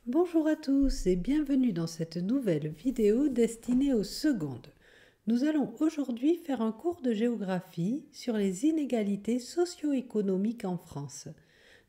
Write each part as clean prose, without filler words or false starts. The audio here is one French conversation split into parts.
Bonjour à tous et bienvenue dans cette nouvelle vidéo destinée aux secondes. Nous allons aujourd'hui faire un cours de géographie sur les inégalités socio-économiques en France.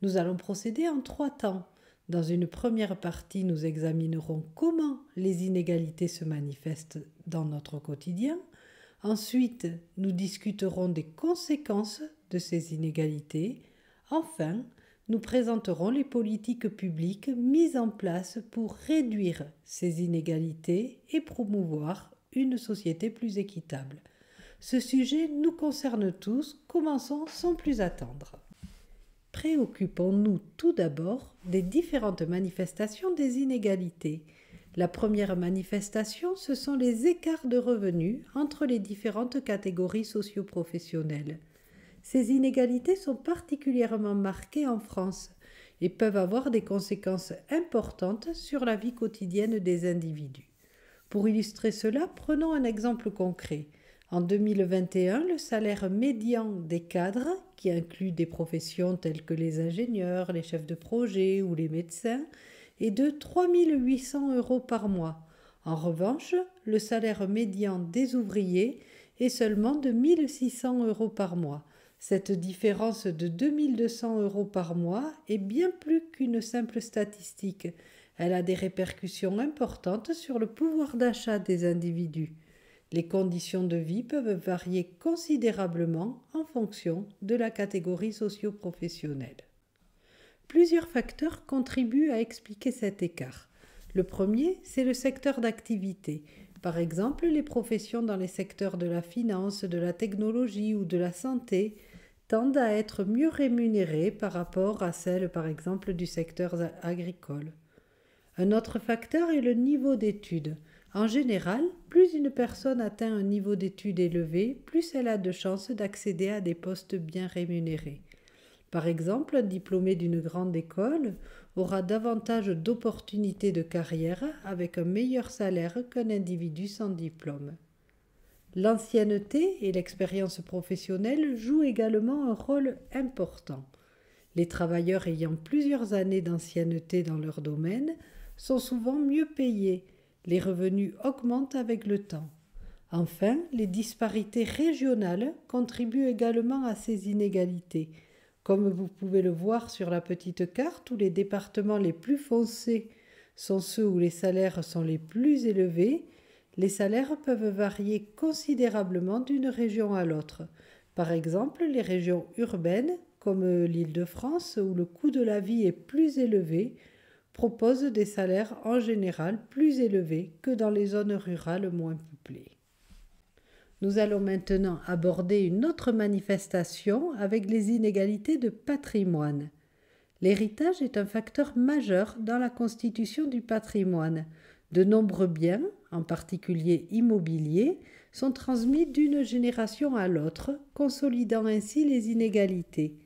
Nous allons procéder en 3 temps. Dans une première partie, nous examinerons comment les inégalités se manifestent dans notre quotidien. Ensuite, nous discuterons des conséquences de ces inégalités. Enfin, nous présenterons les politiques publiques mises en place pour réduire ces inégalités et promouvoir une société plus équitable. Ce sujet nous concerne tous, commençons sans plus attendre. Préoccupons-nous tout d'abord des différentes manifestations des inégalités. La première manifestation, ce sont les écarts de revenus entre les différentes catégories socio-professionnelles. Ces inégalités sont particulièrement marquées en France et peuvent avoir des conséquences importantes sur la vie quotidienne des individus. Pour illustrer cela, prenons un exemple concret. En 2021, le salaire médian des cadres, qui inclut des professions telles que les ingénieurs, les chefs de projet ou les médecins, est de 3 800 € par mois. En revanche, le salaire médian des ouvriers est seulement de 1 600 € par mois. Cette différence de 2 200 € par mois est bien plus qu'une simple statistique. Elle a des répercussions importantes sur le pouvoir d'achat des individus. Les conditions de vie peuvent varier considérablement en fonction de la catégorie socio-professionnelle. Plusieurs facteurs contribuent à expliquer cet écart. Le premier, c'est le secteur d'activité. Par exemple, les professions dans les secteurs de la finance, de la technologie ou de la santé tendent à être mieux rémunérées par rapport à celles, par exemple, du secteur agricole. Un autre facteur est le niveau d'études. En général, plus une personne atteint un niveau d'études élevé, plus elle a de chances d'accéder à des postes bien rémunérés. Par exemple, un diplômé d'une grande école aura davantage d'opportunités de carrière avec un meilleur salaire qu'un individu sans diplôme. L'ancienneté et l'expérience professionnelle jouent également un rôle important. Les travailleurs ayant plusieurs années d'ancienneté dans leur domaine sont souvent mieux payés. Les revenus augmentent avec le temps. Enfin, les disparités régionales contribuent également à ces inégalités. Comme vous pouvez le voir sur la petite carte, où les départements les plus foncés sont ceux où les salaires sont les plus élevés, les salaires peuvent varier considérablement d'une région à l'autre. Par exemple, les régions urbaines, comme l'Île-de-France, où le coût de la vie est plus élevé, proposent des salaires en général plus élevés que dans les zones rurales moins peuplées. Nous allons maintenant aborder une autre manifestation avec les inégalités de patrimoine. L'héritage est un facteur majeur dans la constitution du patrimoine. De nombreux biens, en particulier immobiliers, sont transmis d'une génération à l'autre, consolidant ainsi les inégalités.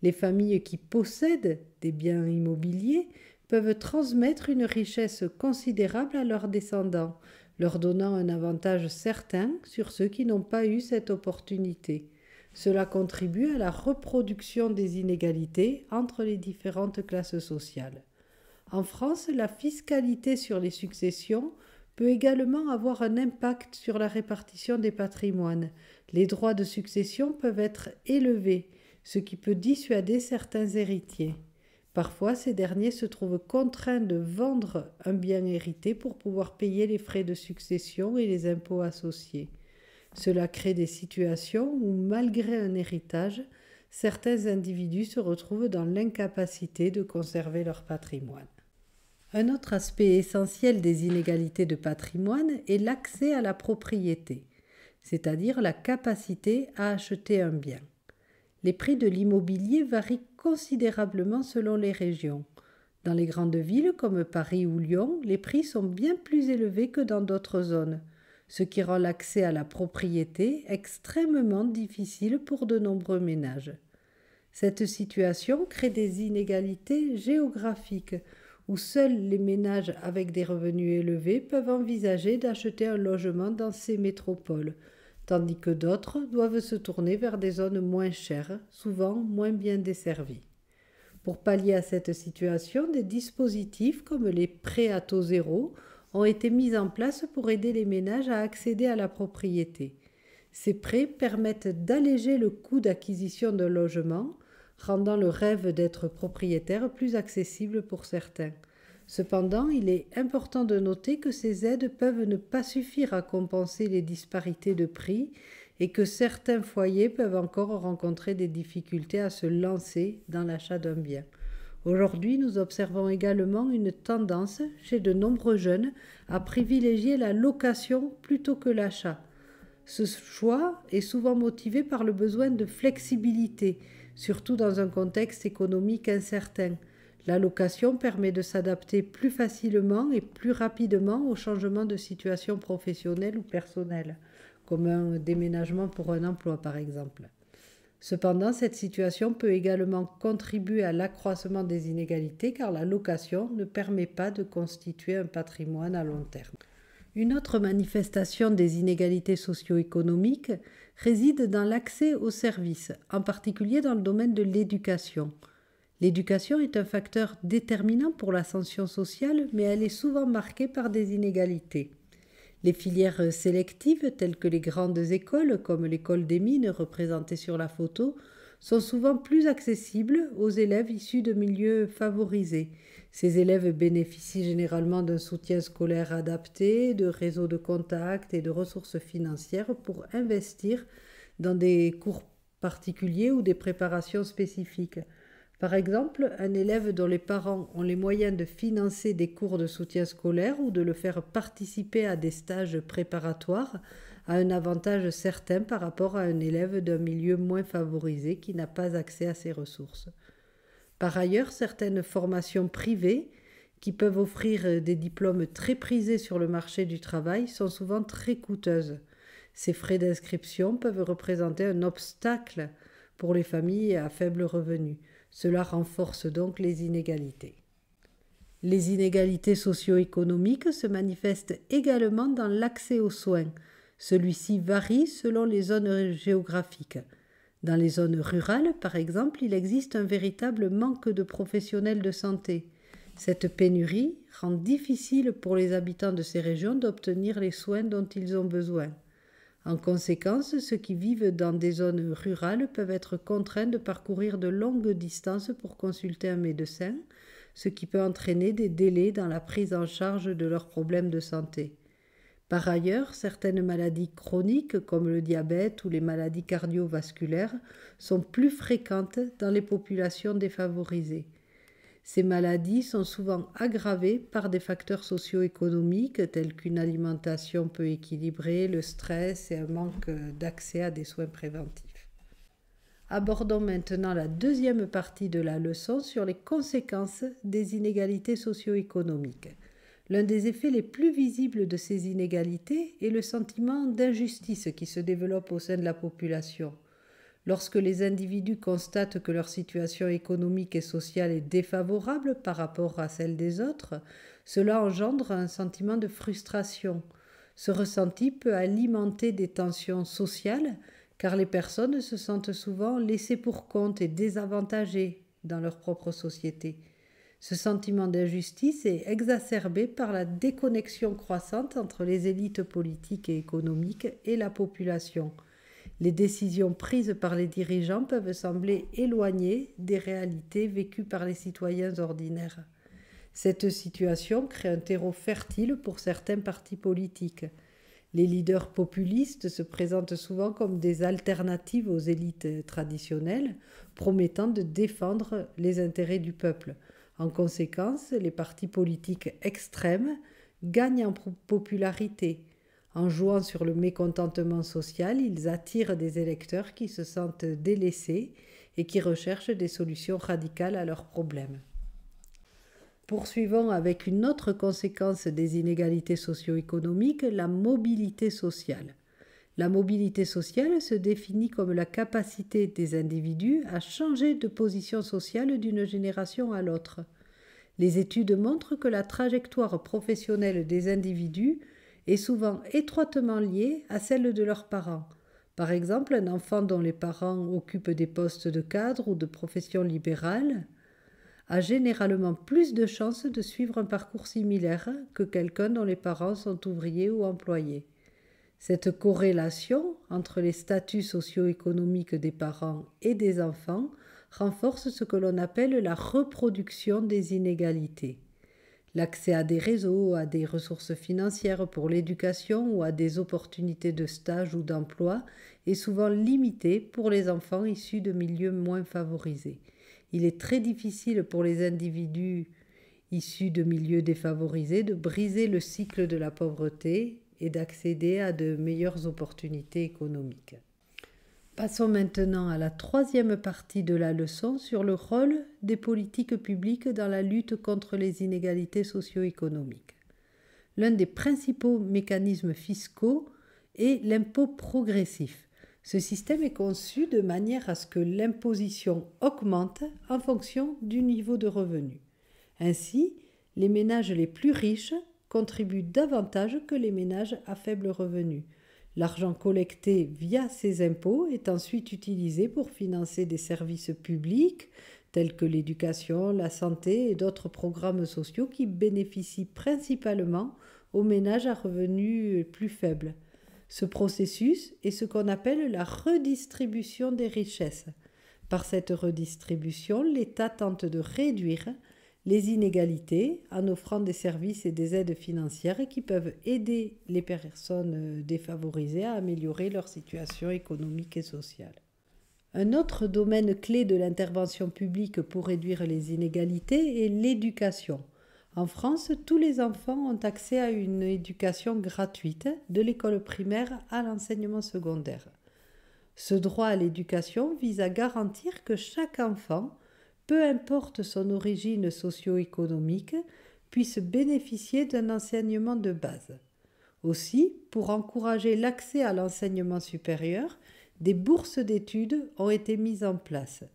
Les familles qui possèdent des biens immobiliers peuvent transmettre une richesse considérable à leurs descendants, leur donnant un avantage certain sur ceux qui n'ont pas eu cette opportunité. Cela contribue à la reproduction des inégalités entre les différentes classes sociales. En France, la fiscalité sur les successions peut également avoir un impact sur la répartition des patrimoines. Les droits de succession peuvent être élevés, ce qui peut dissuader certains héritiers. Parfois, ces derniers se trouvent contraints de vendre un bien hérité pour pouvoir payer les frais de succession et les impôts associés. Cela crée des situations où, malgré un héritage, certains individus se retrouvent dans l'incapacité de conserver leur patrimoine. Un autre aspect essentiel des inégalités de patrimoine est l'accès à la propriété, c'est-à-dire la capacité à acheter un bien. Les prix de l'immobilier varient considérablement selon les régions. Dans les grandes villes comme Paris ou Lyon, les prix sont bien plus élevés que dans d'autres zones, ce qui rend l'accès à la propriété extrêmement difficile pour de nombreux ménages. Cette situation crée des inégalités géographiques, où seuls les ménages avec des revenus élevés peuvent envisager d'acheter un logement dans ces métropoles, tandis que d'autres doivent se tourner vers des zones moins chères, souvent moins bien desservies. Pour pallier à cette situation, des dispositifs comme les prêts à taux zéro ont été mis en place pour aider les ménages à accéder à la propriété. Ces prêts permettent d'alléger le coût d'acquisition d'un logement, rendant le rêve d'être propriétaire plus accessible pour certains. Cependant, il est important de noter que ces aides peuvent ne pas suffire à compenser les disparités de prix et que certains foyers peuvent encore rencontrer des difficultés à se lancer dans l'achat d'un bien. Aujourd'hui, nous observons également une tendance chez de nombreux jeunes à privilégier la location plutôt que l'achat. Ce choix est souvent motivé par le besoin de flexibilité, surtout dans un contexte économique incertain. La location permet de s'adapter plus facilement et plus rapidement aux changements de situation professionnelle ou personnelle, comme un déménagement pour un emploi par exemple. Cependant, cette situation peut également contribuer à l'accroissement des inégalités car la location ne permet pas de constituer un patrimoine à long terme. Une autre manifestation des inégalités socio-économiques réside dans l'accès aux services, en particulier dans le domaine de l'éducation. L'éducation est un facteur déterminant pour l'ascension sociale, mais elle est souvent marquée par des inégalités. Les filières sélectives, telles que les grandes écoles, comme l'école des mines représentée sur la photo, sont souvent plus accessibles aux élèves issus de milieux favorisés. Ces élèves bénéficient généralement d'un soutien scolaire adapté, de réseaux de contacts et de ressources financières pour investir dans des cours particuliers ou des préparations spécifiques. Par exemple, un élève dont les parents ont les moyens de financer des cours de soutien scolaire ou de le faire participer à des stages préparatoires a un avantage certain par rapport à un élève d'un milieu moins favorisé qui n'a pas accès à ces ressources. Par ailleurs, certaines formations privées qui peuvent offrir des diplômes très prisés sur le marché du travail sont souvent très coûteuses. Ces frais d'inscription peuvent représenter un obstacle pour les familles à faible revenu. Cela renforce donc les inégalités. Les inégalités socio-économiques se manifestent également dans l'accès aux soins. Celui-ci varie selon les zones géographiques. Dans les zones rurales, par exemple, il existe un véritable manque de professionnels de santé. Cette pénurie rend difficile pour les habitants de ces régions d'obtenir les soins dont ils ont besoin. En conséquence, ceux qui vivent dans des zones rurales peuvent être contraints de parcourir de longues distances pour consulter un médecin, ce qui peut entraîner des délais dans la prise en charge de leurs problèmes de santé. Par ailleurs, certaines maladies chroniques comme le diabète ou les maladies cardiovasculaires sont plus fréquentes dans les populations défavorisées. Ces maladies sont souvent aggravées par des facteurs socio-économiques tels qu'une alimentation peu équilibrée, le stress et un manque d'accès à des soins préventifs. Abordons maintenant la deuxième partie de la leçon sur les conséquences des inégalités socio-économiques. L'un des effets les plus visibles de ces inégalités est le sentiment d'injustice qui se développe au sein de la population. Lorsque les individus constatent que leur situation économique et sociale est défavorable par rapport à celle des autres, cela engendre un sentiment de frustration. Ce ressenti peut alimenter des tensions sociales, car les personnes se sentent souvent laissées pour compte et désavantagées dans leur propre société. Ce sentiment d'injustice est exacerbé par la déconnexion croissante entre les élites politiques et économiques et la population. Les décisions prises par les dirigeants peuvent sembler éloignées des réalités vécues par les citoyens ordinaires. Cette situation crée un terreau fertile pour certains partis politiques. Les leaders populistes se présentent souvent comme des alternatives aux élites traditionnelles, promettant de défendre les intérêts du peuple. En conséquence, les partis politiques extrêmes gagnent en popularité. En jouant sur le mécontentement social, ils attirent des électeurs qui se sentent délaissés et qui recherchent des solutions radicales à leurs problèmes. Poursuivons avec une autre conséquence des inégalités socio-économiques, la mobilité sociale. La mobilité sociale se définit comme la capacité des individus à changer de position sociale d'une génération à l'autre. Les études montrent que la trajectoire professionnelle des individus est souvent étroitement liée à celle de leurs parents. Par exemple, un enfant dont les parents occupent des postes de cadre ou de profession libérale a généralement plus de chances de suivre un parcours similaire que quelqu'un dont les parents sont ouvriers ou employés. Cette corrélation entre les statuts socio-économiques des parents et des enfants renforce ce que l'on appelle la reproduction des inégalités. L'accès à des réseaux, à des ressources financières pour l'éducation ou à des opportunités de stage ou d'emploi est souvent limité pour les enfants issus de milieux moins favorisés. Il est très difficile pour les individus issus de milieux défavorisés de briser le cycle de la pauvreté et d'accéder à de meilleures opportunités économiques. Passons maintenant à la troisième partie de la leçon sur le rôle des politiques publiques dans la lutte contre les inégalités socio-économiques. L'un des principaux mécanismes fiscaux est l'impôt progressif. Ce système est conçu de manière à ce que l'imposition augmente en fonction du niveau de revenu. Ainsi, les ménages les plus riches contribuent davantage que les ménages à faible revenu. L'argent collecté via ces impôts est ensuite utilisé pour financer des services publics tels que l'éducation, la santé et d'autres programmes sociaux qui bénéficient principalement aux ménages à revenus plus faibles. Ce processus est ce qu'on appelle la redistribution des richesses. Par cette redistribution, l'État tente de réduire les inégalités en offrant des services et des aides financières qui peuvent aider les personnes défavorisées à améliorer leur situation économique et sociale. Un autre domaine clé de l'intervention publique pour réduire les inégalités est l'éducation. En France, tous les enfants ont accès à une éducation gratuite, de l'école primaire à l'enseignement secondaire. Ce droit à l'éducation vise à garantir que chaque enfant, peu importe son origine socio-économique, puisse bénéficier d'un enseignement de base. Aussi, pour encourager l'accès à l'enseignement supérieur, des bourses d'études ont été mises en place.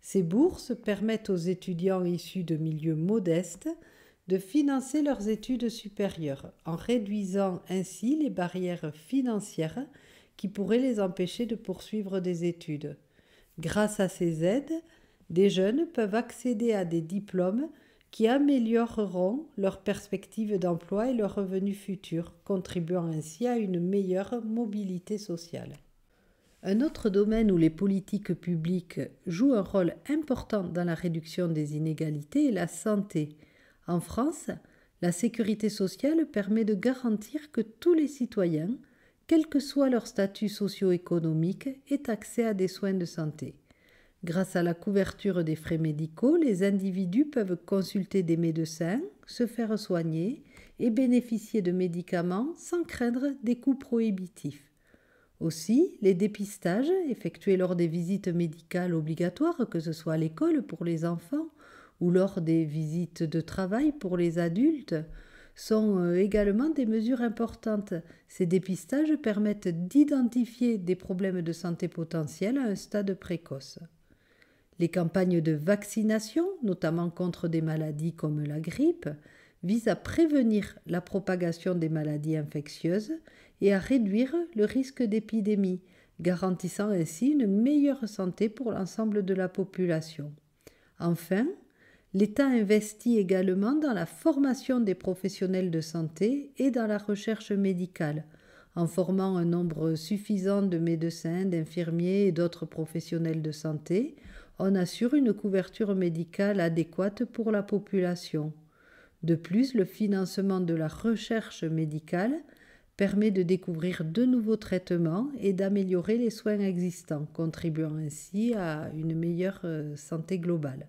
Ces bourses permettent aux étudiants issus de milieux modestes de financer leurs études supérieures, en réduisant ainsi les barrières financières qui pourraient les empêcher de poursuivre des études. Grâce à ces aides, des jeunes peuvent accéder à des diplômes qui amélioreront leurs perspectives d'emploi et leurs revenus futurs, contribuant ainsi à une meilleure mobilité sociale. Un autre domaine où les politiques publiques jouent un rôle important dans la réduction des inégalités est la santé. En France, la sécurité sociale permet de garantir que tous les citoyens, quel que soit leur statut socio-économique, aient accès à des soins de santé. Grâce à la couverture des frais médicaux, les individus peuvent consulter des médecins, se faire soigner et bénéficier de médicaments sans craindre des coûts prohibitifs. Aussi, les dépistages effectués lors des visites médicales obligatoires, que ce soit à l'école pour les enfants ou lors des visites de travail pour les adultes, sont également des mesures importantes. Ces dépistages permettent d'identifier des problèmes de santé potentiels à un stade précoce. Les campagnes de vaccination, notamment contre des maladies comme la grippe, visent à prévenir la propagation des maladies infectieuses et à réduire le risque d'épidémie, garantissant ainsi une meilleure santé pour l'ensemble de la population. Enfin, l'État investit également dans la formation des professionnels de santé et dans la recherche médicale, en formant un nombre suffisant de médecins, d'infirmiers et d'autres professionnels de santé. On assure une couverture médicale adéquate pour la population. De plus, le financement de la recherche médicale permet de découvrir de nouveaux traitements et d'améliorer les soins existants, contribuant ainsi à une meilleure santé globale.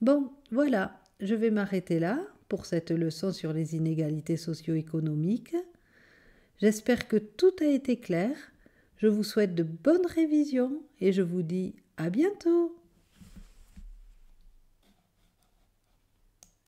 Bon, voilà, je vais m'arrêter là pour cette leçon sur les inégalités socio-économiques. J'espère que tout a été clair. Je vous souhaite de bonnes révisions et je vous dis à bientôt.